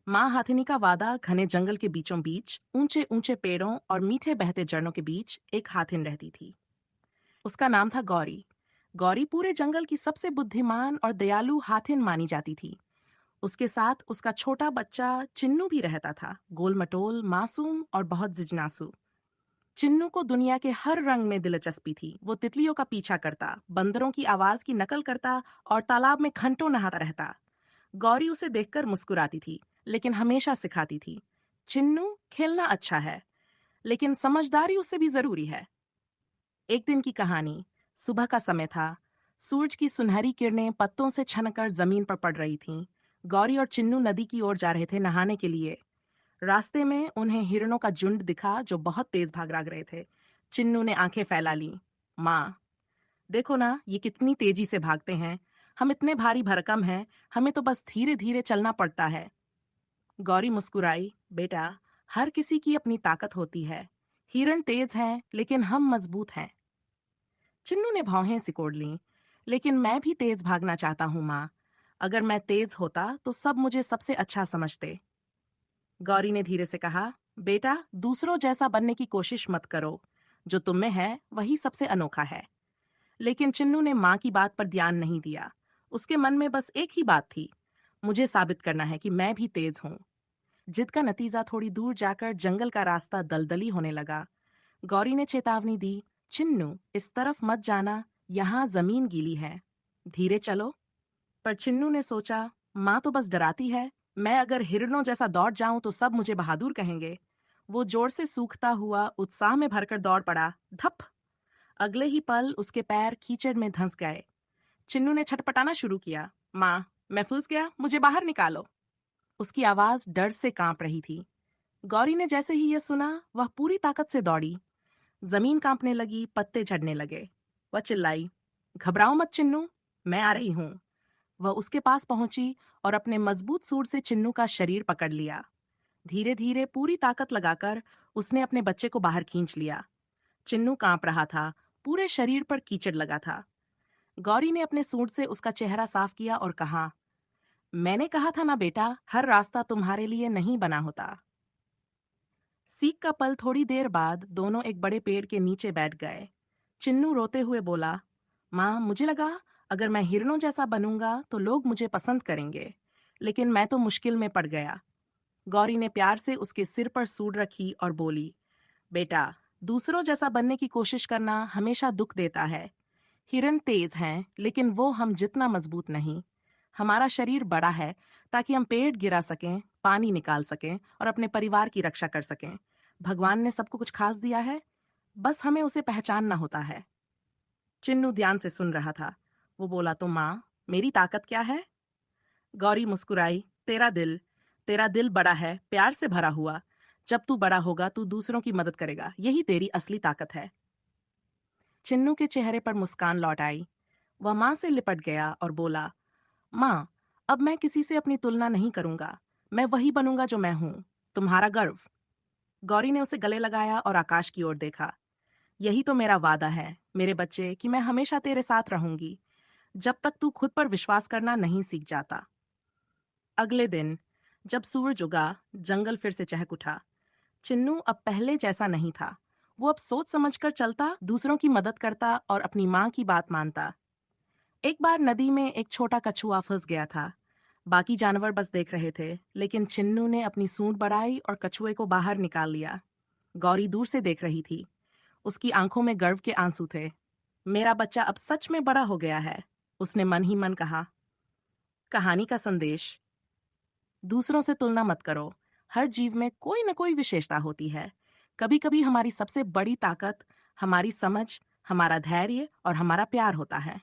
माँ हाथिनी का वादा घने जंगल के बीचों बीच ऊंचे ऊंचे पेड़ों और मीठे बहते झरनों के बीच एक हाथिन रहती थी। उसका नाम था गौरी। गौरी पूरे जंगल की सबसे बुद्धिमान और दयालु हाथिन मानी जाती थी। उसके साथ उसका छोटा बच्चा चिन्नू भी रहता था, गोल मटोल, मासूम और बहुत जिज्ञासु। चिन्नू को दुनिया के हर रंग में दिलचस्पी थी। वो तितलियों का पीछा करता, बंदरों की आवाज की नकल करता और तालाब में घंटों नहाता रहता। गौरी उसे देखकर मुस्कुराती थी, लेकिन हमेशा सिखाती थी, चिन्नू, खेलना अच्छा है, लेकिन समझदारी उससे भी जरूरी है। एक दिन की कहानी। सुबह का समय था। सूरज की सुनहरी किरणें पत्तों से छनकर जमीन पर पड़ रही थीं। गौरी और चिन्नू नदी की ओर जा रहे थे नहाने के लिए। रास्ते में उन्हें हिरणों का झुंड दिखा जो बहुत तेज भाग रहे थे। चिन्नू ने आंखें फैला ली। माँ, देखो ना, ये कितनी तेजी से भागते हैं। हम इतने भारी भरकम हैं, हमें तो बस धीरे धीरे चलना पड़ता है। गौरी मुस्कुराई। बेटा, हर किसी की अपनी ताकत होती है। हिरण तेज हैं, लेकिन हम मजबूत हैं। चिन्नू ने भौहें सिकोड़ लीं। लेकिन मैं भी तेज भागना चाहता हूँ माँ। अगर मैं तेज होता तो सब मुझे सबसे अच्छा समझते। गौरी ने धीरे से कहा, बेटा, दूसरों जैसा बनने की कोशिश मत करो। जो तुम में है वही सबसे अनोखा है। लेकिन चिन्नू ने माँ की बात पर ध्यान नहीं दिया। उसके मन में बस एक ही बात थी, मुझे साबित करना है कि मैं भी तेज हूँ। जिद का नतीजा थोड़ी दूर जाकर जंगल का रास्ता दलदली होने लगा। गौरी ने चेतावनी दी, चिन्नू, इस तरफ मत जाना, यहाँ जमीन गीली है, धीरे चलो। पर चिन्नू ने सोचा, माँ तो बस डराती है। मैं अगर हिरणों जैसा दौड़ जाऊं तो सब मुझे बहादुर कहेंगे। वो जोर से सूखता हुआ उत्साह में भरकर दौड़ पड़ा। धप! अगले ही पल उसके पैर कीचड़ में धंस गए। चिन्नू ने छटपटाना शुरू किया। माँ, मैं फंस गया, मुझे बाहर निकालो। उसकी आवाज डर से कांप रही थी। गौरी ने जैसे ही यह सुना, वह पूरी ताकत से दौड़ी। जमीन कांपने लगी, पत्ते झड़ने लगे। वह चिल्लाई, घबराओ मत चिन्नू, मैं आ रही हूं। वह उसके पास पहुंची और अपने मजबूत सूंड से चिन्नू का शरीर पकड़ लिया। धीरे धीरे पूरी ताकत लगाकर उसने अपने बच्चे को बाहर खींच लिया। चिन्नू कांप रहा था, पूरे शरीर पर कीचड़ लगा था। गौरी ने अपने सूंड से उसका चेहरा साफ किया और कहा, मैंने कहा था ना बेटा, हर रास्ता तुम्हारे लिए नहीं बना होता। सीख का पल थोड़ी देर बाद दोनों एक बड़े पेड़ के नीचे बैठ गए। चिन्नू रोते हुए बोला, माँ, मुझे लगा अगर मैं हिरणों जैसा बनूंगा तो लोग मुझे पसंद करेंगे, लेकिन मैं तो मुश्किल में पड़ गया। गौरी ने प्यार से उसके सिर पर सूंड रखी और बोली, बेटा, दूसरों जैसा बनने की कोशिश करना हमेशा दुख देता है। हिरण तेज हैं, लेकिन वो हम जितना मजबूत नहीं। हमारा शरीर बड़ा है ताकि हम पेड़ गिरा सकें, पानी निकाल सकें और अपने परिवार की रक्षा कर सकें। भगवान ने सबको कुछ खास दिया है, बस हमें उसे पहचानना होता है। चिन्नू ध्यान से सुन रहा था। वो बोला, तो माँ, मेरी ताकत क्या है? गौरी मुस्कुराई, तेरा दिल बड़ा है, प्यार से भरा हुआ। जब तू बड़ा होगा तू दूसरों की मदद करेगा, यही तेरी असली ताकत है। चिन्नू के चेहरे पर मुस्कान लौट आई। वह माँ से लिपट गया और बोला, माँ, अब मैं किसी से अपनी तुलना नहीं करूंगा। मैं वही बनूंगा जो मैं हूँ, तुम्हारा गर्व। गौरी ने उसे गले लगाया और आकाश की ओर देखा। यही तो मेरा वादा है, मेरे बच्चे, कि मैं हमेशा तेरे साथ रहूंगी, जब तक तू खुद पर विश्वास करना नहीं सीख जाता। अगले दिन जब सूरज उगा, जंगल फिर से चहक उठा। चिन्नू अब पहले जैसा नहीं था। वो अब सोच समझकर चलता, दूसरों की मदद करता और अपनी माँ की बात मानता। एक बार नदी में एक छोटा कछुआ फंस गया था। बाकी जानवर बस देख रहे थे, लेकिन चिन्नू ने अपनी सूंड बढ़ाई और कछुए को बाहर निकाल लिया। गौरी दूर से देख रही थी। उसकी आंखों में गर्व के आंसू थे। मेरा बच्चा अब सच में बड़ा हो गया है, उसने मन ही मन कहा। कहानी का संदेश। दूसरों से तुलना मत करो। हर जीव में कोई न कोई विशेषता होती है। कभी कभी हमारी सबसे बड़ी ताकत हमारी समझ, हमारा धैर्य और हमारा प्यार होता है।